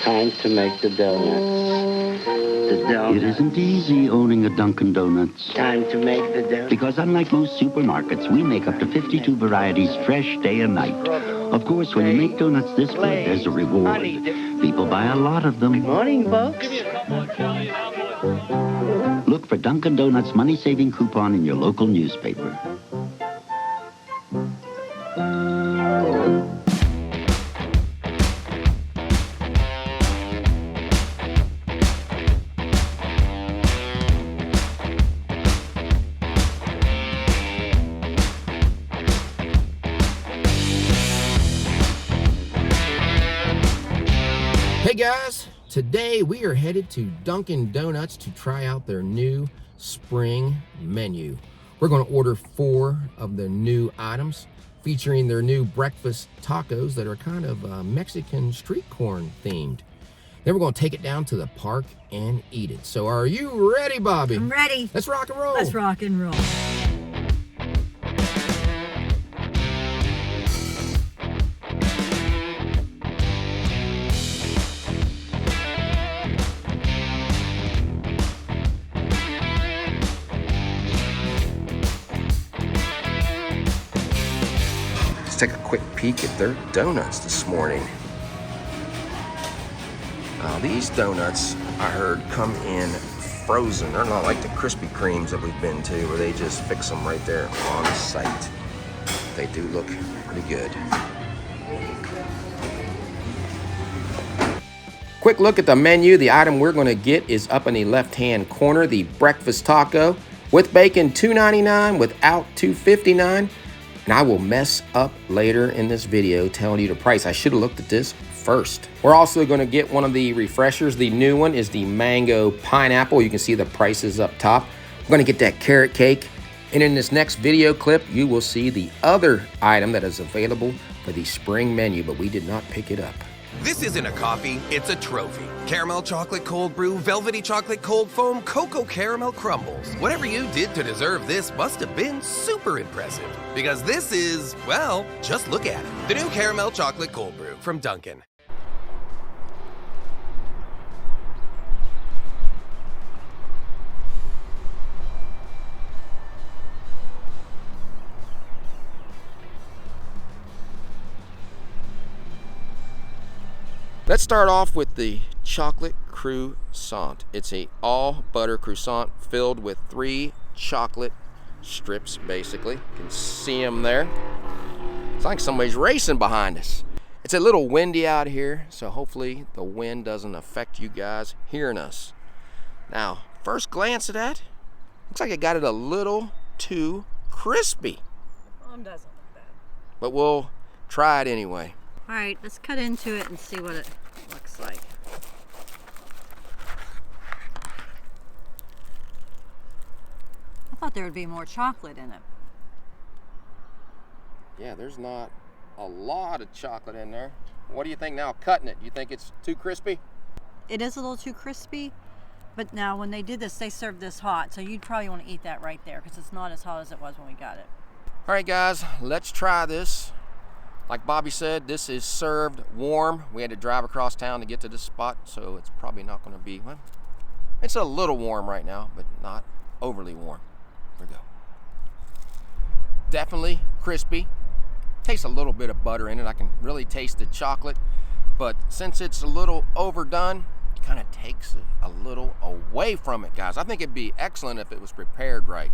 Time to make the donuts. The donuts. It isn't easy owning a Dunkin Donuts. Time to make the donuts. Because unlike most supermarkets, we make up to 52 varieties fresh day and night. Of course, when you make donuts this good, there's a reward. People buy a lot of them. Good morning, folks. Look for Dunkin Donuts money-saving coupon in your local newspaper. Hey guys, today we are headed to Dunkin Donuts to try out their new spring menu. We're going to order 4 of the new items featuring their new breakfast tacos that are kind of Mexican street corn themed. Then we're going to take it down to the park and eat it. So are you ready, Bobby? I'm ready. Let's rock and roll. Let's rock and roll. Let's take a quick peek at their donuts this morning. Now these donuts, I heard, come in frozen. They're not like the Krispy Kremes that we've been to where they just fix them right there on site. They do look pretty good. Quick look at the menu. The item we're going to get is up in the left-hand corner, the breakfast taco with bacon, $2.99, without $2.59. And I will mess up later in this video telling you the price. I should have looked at this first. We're also going to get one of the refreshers. The new one is the mango pineapple. You can see the prices up top. We're going to get that carrot cake. And in this next video clip, you will see the other item that is available for the spring menu, but we did not pick it up. This isn't a coffee, it's a trophy. Caramel chocolate cold brew, velvety chocolate cold foam, cocoa caramel crumbles. Whatever you did to deserve this must have been super impressive. Because this is, well, just look at it. The new caramel chocolate cold brew from Dunkin. Let's start off with the chocolate croissant. It's a all butter croissant filled with 3 chocolate strips, basically. You can see them there. It's like somebody's racing behind us. It's a little windy out here, so hopefully the wind doesn't affect you guys hearing us. Now, first glance at that, looks like it got it a little too crispy. Doesn't look bad. But we'll try it anyway. All right, let's cut into it and see what it looks like. I thought there would be more chocolate in it. Yeah, there's not a lot of chocolate in there. What do you think now, cutting it? You think it's too crispy? It is a little too crispy, but now when they did this, they served this hot, so you'd probably want to eat that right there because it's not as hot as it was when we got it. All right, guys, let's try this. Like Bobby said, this is served warm. We had to drive across town to get to this spot, so it's probably not going to be, well, it's a little warm right now, but not overly warm. Here we go. Definitely crispy. Tastes a little bit of butter in it. I can really taste the chocolate, but since it's a little overdone, it kind of takes it a little away from it, guys. I think it'd be excellent if it was prepared right.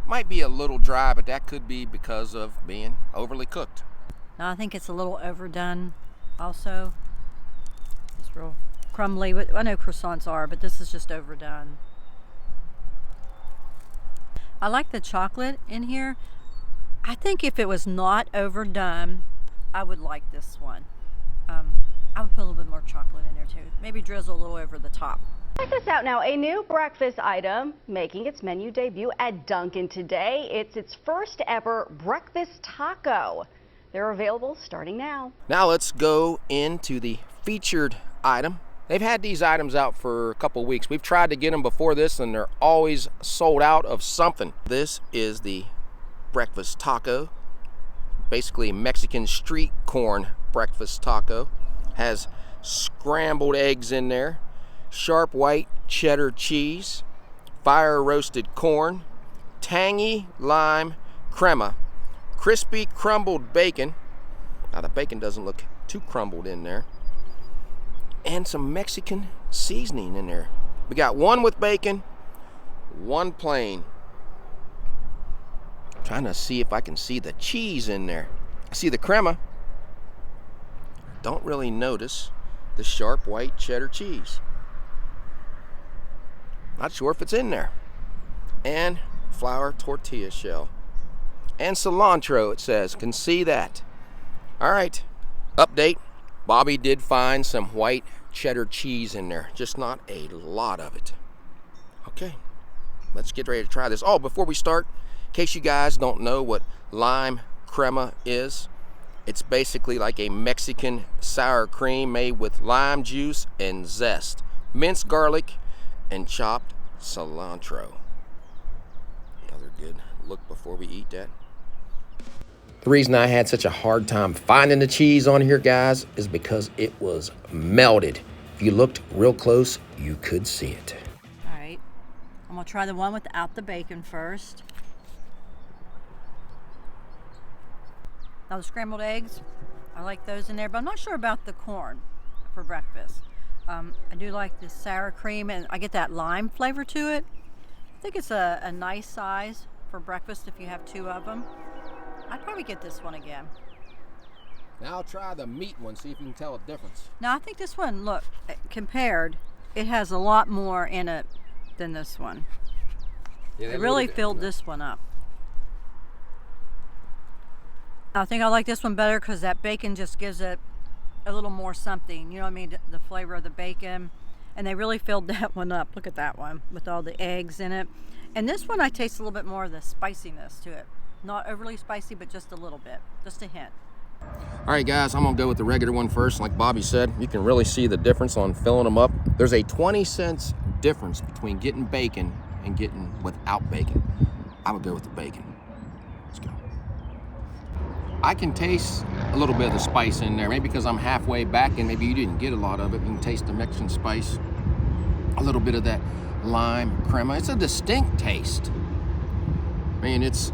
Might be a little dry, but that could be because of being overly cooked. Now I think it's a little overdone also. It's real crumbly. I know croissants are, but this is just overdone. I like the chocolate in here. I think if it was not overdone, I would like this one. I would put a little bit more chocolate in there too. Maybe drizzle a little over the top. Check this out now, a new breakfast item making its menu debut at Dunkin' today. It's its first ever breakfast taco. They're available starting now. Now let's go into the featured item. They've had these items out for a couple weeks. We've tried to get them before this and they're always sold out of something. This is the breakfast taco. Basically Mexican street corn breakfast taco. Has scrambled eggs in there, sharp white cheddar cheese, fire roasted corn, tangy lime crema, crispy crumbled bacon. Now the bacon doesn't look too crumbled in there. And some Mexican seasoning in there. We got one with bacon, one plain. Trying to see if I can see the cheese in there. I see the crema. Don't really notice the sharp white cheddar cheese. Not sure if it's in there. And flour tortilla shell. And cilantro, it says. Can see that. All right. Update. Bobby did find some white cheddar cheese in there. Just not a lot of it. Okay. Let's get ready to try this. Oh, before we start, in case you guys don't know what lime crema is, it's basically like a Mexican sour cream made with lime juice and zest, minced garlic, and chopped cilantro. Another good look before we eat that. The reason I had such a hard time finding the cheese on here, guys, is because it was melted. If you looked real close, you could see it. All right, I'm gonna try the one without the bacon first. Now the scrambled eggs, I like those in there, but I'm not sure about the corn for breakfast. I do like the sour cream, and I get that lime flavor to it. I think it's a nice size for breakfast if you have two of them. I'd probably get this one again. Now I'll try the meat one, see if you can tell a difference. Now I think this one, look, compared, it has a lot more in it than this one. Yeah, it really filled this one up. I think I like this one better because that bacon just gives it a little more something. You know what I mean? The flavor of the bacon. And they really filled that one up. Look at that one with all the eggs in it. And this one I taste a little bit more of the spiciness to it. Not overly spicy, but just a little bit. Just a hint. All right, guys, I'm going to go with the regular one first. Like Bobby said, you can really see the difference on filling them up. There's a 20 cents difference between getting bacon and getting without bacon. I would go with the bacon. Let's go. I can taste a little bit of the spice in there, maybe because I'm halfway back and maybe you didn't get a lot of it. You can taste the Mexican spice, a little bit of that lime crema. It's a distinct taste. I mean, it's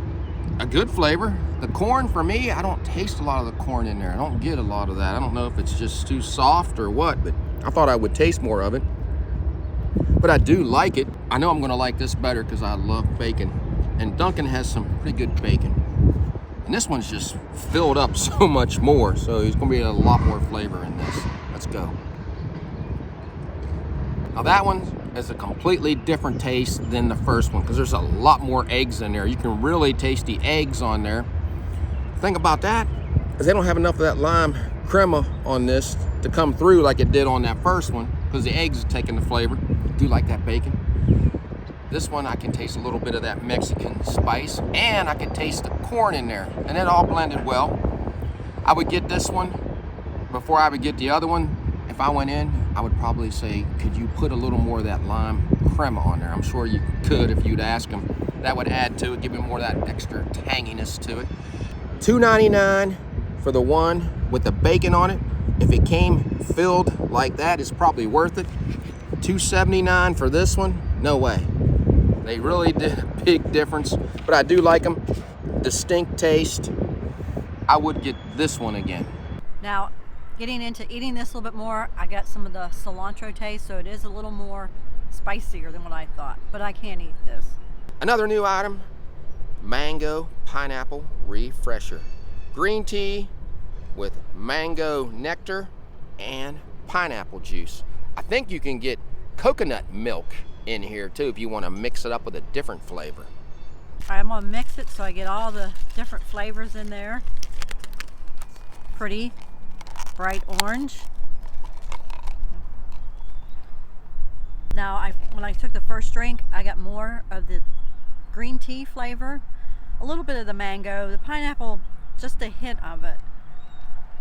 a good flavor. The corn, for me, I don't taste a lot of the corn in there. I don't get a lot of that. I don't know if it's just too soft or what, but I thought I would taste more of it. But I do like it. I know I'm gonna like this better because I love bacon. And Dunkin has some pretty good bacon. And this one's just filled up so much more, so there's gonna be a lot more flavor in this. Let's go. Now that one is a completely different taste than the first one because there's a lot more eggs in there. You can really taste the eggs on there. The thing about that is they don't have enough of that lime crema on this to come through like it did on that first one because the eggs are taking the flavor. I do like that bacon. This one I can taste a little bit of that Mexican spice, and I can taste the corn in there, and it all blended well. I would get this one before I would get the other one. If I went in, I would probably say, could you put a little more of that lime crema on there? I'm sure you could if you'd ask them. That would add to it, give it more of that extra tanginess to it. $2.99 for the one with the bacon on it. If it came filled like that, it's probably worth it. $2.79 for this one, no way. They really did a big difference, but I do like them. Distinct taste. I would get this one again. Now, getting into eating this a little bit more, I got some of the cilantro taste, so it is a little more spicier than what I thought, but I can eat this. Another new item, mango pineapple refresher. Green tea with mango nectar and pineapple juice. I think you can get coconut milk in here too if you want to mix it up with a different flavor. All right, I'm gonna mix it so I get all the different flavors in there. Pretty bright orange. Now, when I took the first drink, I got more of the green tea flavor, a little bit of the mango, the pineapple, just a hint of it.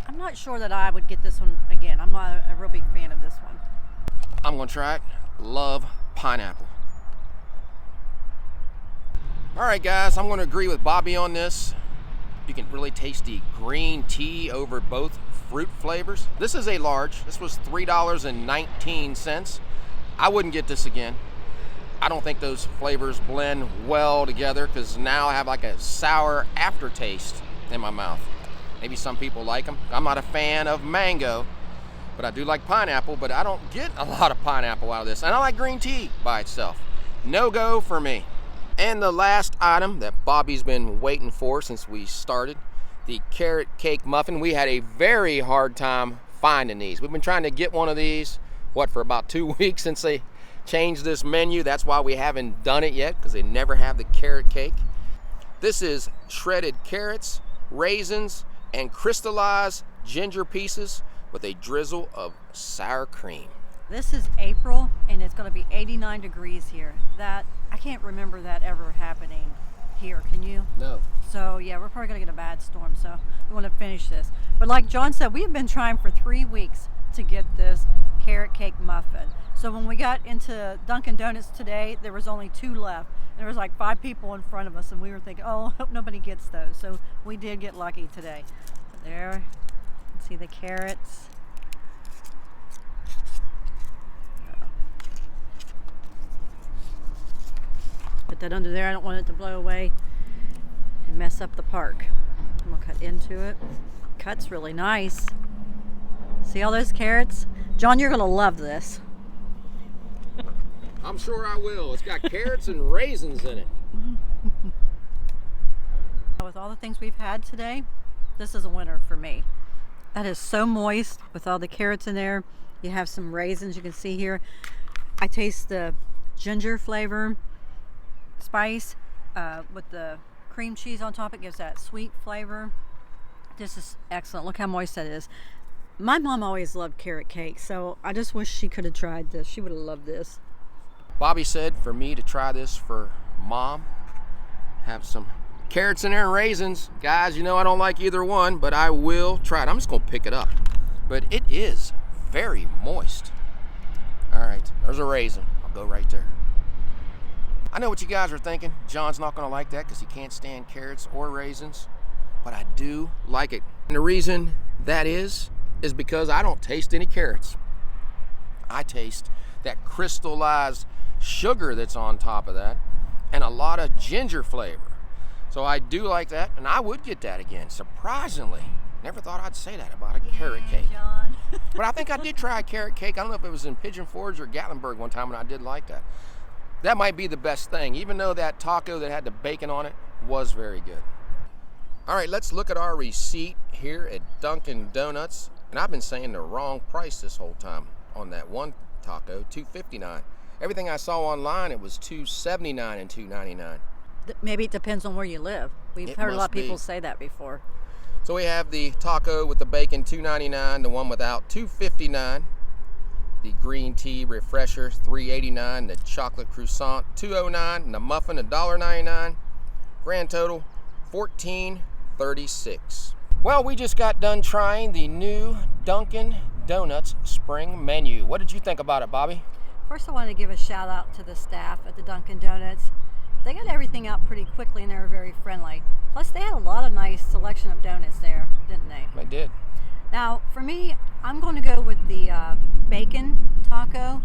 I'm not sure that I would get this one again. I'm not a real big fan of this one. I'm gonna try it. Love pineapple. All right, guys, I'm gonna agree with Bobby on this. You can really taste the green tea over both fruit flavors. This is a large. This was $3.19. I wouldn't get this again. I don't think those flavors blend well together because now I have like a sour aftertaste in my mouth. Maybe some people like them. I'm not a fan of mango, but I do like pineapple, but I don't get a lot of pineapple out of this. And I like green tea by itself. No go for me. And the last item that Bobby's been waiting for since we started, the carrot cake muffin. We had a very hard time finding these. We've been trying to get one of these, for about 2 weeks since they changed this menu. That's why we haven't done it yet, because they never have the carrot cake. This is shredded carrots, raisins, and crystallized ginger pieces with a drizzle of sour cream. This is April, and it's going to be 89 degrees here. I can't remember that ever happening here. Can you? No. So yeah, we're probably going to get a bad storm, so we want to finish this. But like John said, we have been trying for 3 weeks to get this carrot cake muffin. So when we got into Dunkin Donuts today, there was only 2 left. There was like 5 people in front of us, and we were thinking, oh, I hope nobody gets those. So we did get lucky today. But there, you can see the carrots. Put that under there. I don't want it to blow away and mess up the park. I'm gonna cut into it. Cut's really nice. See all those carrots? John, you're gonna love this. I'm sure I will. It's got carrots and raisins in it. With all the things we've had today, this is a winner for me. That is so moist with all the carrots in there. You have some raisins you can see here. I taste the ginger flavor, spice with the cream cheese on top. It gives that sweet flavor. This is excellent. Look how moist that is. My mom always loved carrot cake, so I just wish she could have tried this. She would have loved this. Bobby said for me to try this for Mom. Have some carrots in there and raisins. Guys, you know I don't like either one, but I will try it. I'm just gonna pick it up. But it is very moist. All right, there's a raisin. I'll go right there. I know what you guys are thinking. John's not gonna like that because he can't stand carrots or raisins, but I do like it. And the reason that is because I don't taste any carrots. I taste that crystallized sugar that's on top of that and a lot of ginger flavor. So I do like that, and I would get that again, surprisingly. Never thought I'd say that about a carrot cake. John. But I think I did try a carrot cake. I don't know if it was in Pigeon Forge or Gatlinburg one time, and I did like that. That might be the best thing, even though that taco that had the bacon on it was very good. All right, let's look at our receipt here at Dunkin Donuts. And I've been saying the wrong price this whole time on that one taco, $2.59. Everything I saw online, it was $2.79 and $2.99. Maybe it depends on where you live. We've heard a lot of people say that before. So we have the taco with the bacon, $2.99. The one without, $2.59. The green tea refresher, $3.89. The chocolate croissant, $2.09. And the muffin, $1.99. Grand total, $14.36. Well, we just got done trying the new Dunkin Donuts spring menu. What did you think about it, Bobby? First, I wanted to give a shout out to the staff at the Dunkin Donuts. They got everything out pretty quickly, and they were very friendly. Plus, they had a lot of nice selection of donuts there, didn't they? They did. Now, for me, I'm going to go with the bacon taco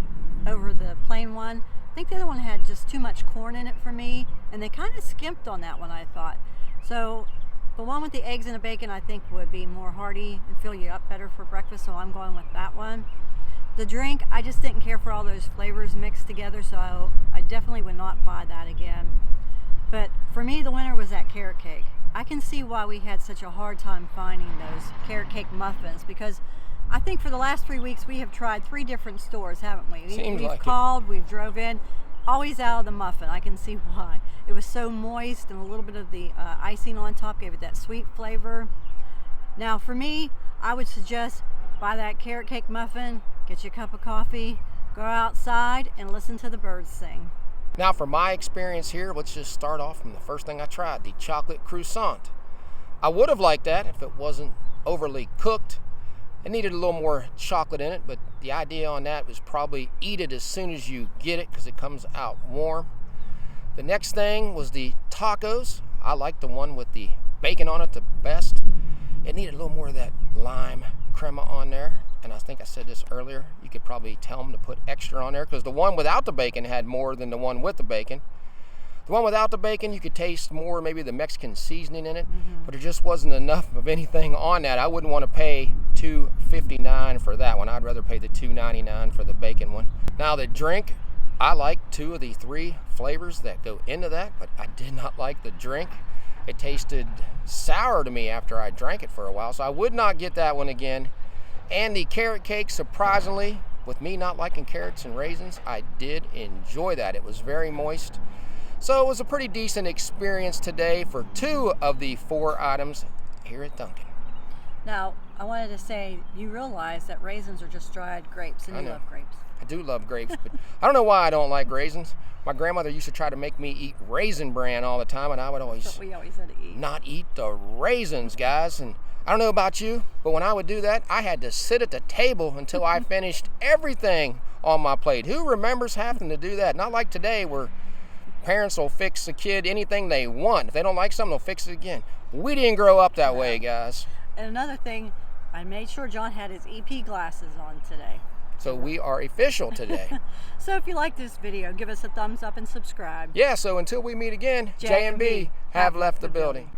over the plain one. I think the other one had just too much corn in it for me, and they kind of skimped on that one, I thought. So the one with the eggs and the bacon, I think, would be more hearty and fill you up better for breakfast, so I'm going with that one. The drink, I just didn't care for all those flavors mixed together, so I definitely would not buy that again. But for me, the winner was that carrot cake. I can see why we had such a hard time finding those carrot cake muffins, because I think for the last 3 weeks we have tried 3 different stores, haven't we? We've called, we've drove in, always out of the muffin. I can see why. It was so moist, and a little bit of the icing on top gave it that sweet flavor. Now for me, I would suggest buy that carrot cake muffin, get you a cup of coffee, go outside and listen to the birds sing. Now for my experience here, let's just start off from the first thing I tried, the chocolate croissant. I would have liked that if it wasn't overly cooked. It needed a little more chocolate in it, but the idea on that was probably eat it as soon as you get it because it comes out warm. The next thing was the tacos. I like the one with the bacon on it the best. It needed a little more of that lime crema on there. And I think I said this earlier, you could probably tell them to put extra on there because the one without the bacon had more than the one with the bacon. The one without the bacon, you could taste more maybe the Mexican seasoning in it, but there just wasn't enough of anything on that. I wouldn't want to pay $2.59 for that one. I'd rather pay the $2.99 for the bacon one. Now the drink, I like 2 of the 3 flavors that go into that, but I did not like the drink. It tasted sour to me after I drank it for a while, so I would not get that one again. And the carrot cake, surprisingly, with me not liking carrots and raisins, I did enjoy that. It was very moist. So it was a pretty decent experience today for 2 of the 4 items here at Dunkin. Now, I wanted to say, you realize that raisins are just dried grapes, and you love grapes. I do love grapes, but I don't know why I don't like raisins. My grandmother used to try to make me eat Raisin Bran all the time, and I would always, That's what we always had to eat. Not eat the raisins, guys. And I don't know about you, but when I would do that, I had to sit at the table until I finished everything on my plate. Who remembers having to do that? Not like today where parents will fix a kid anything they want. If they don't like something, they'll fix it again. We didn't grow up that way, guys. And another thing, I made sure John had his EP glasses on today. So we are official today. So if you like this video, give us a thumbs up and subscribe. Yeah, so until we meet again, J&B have left the building.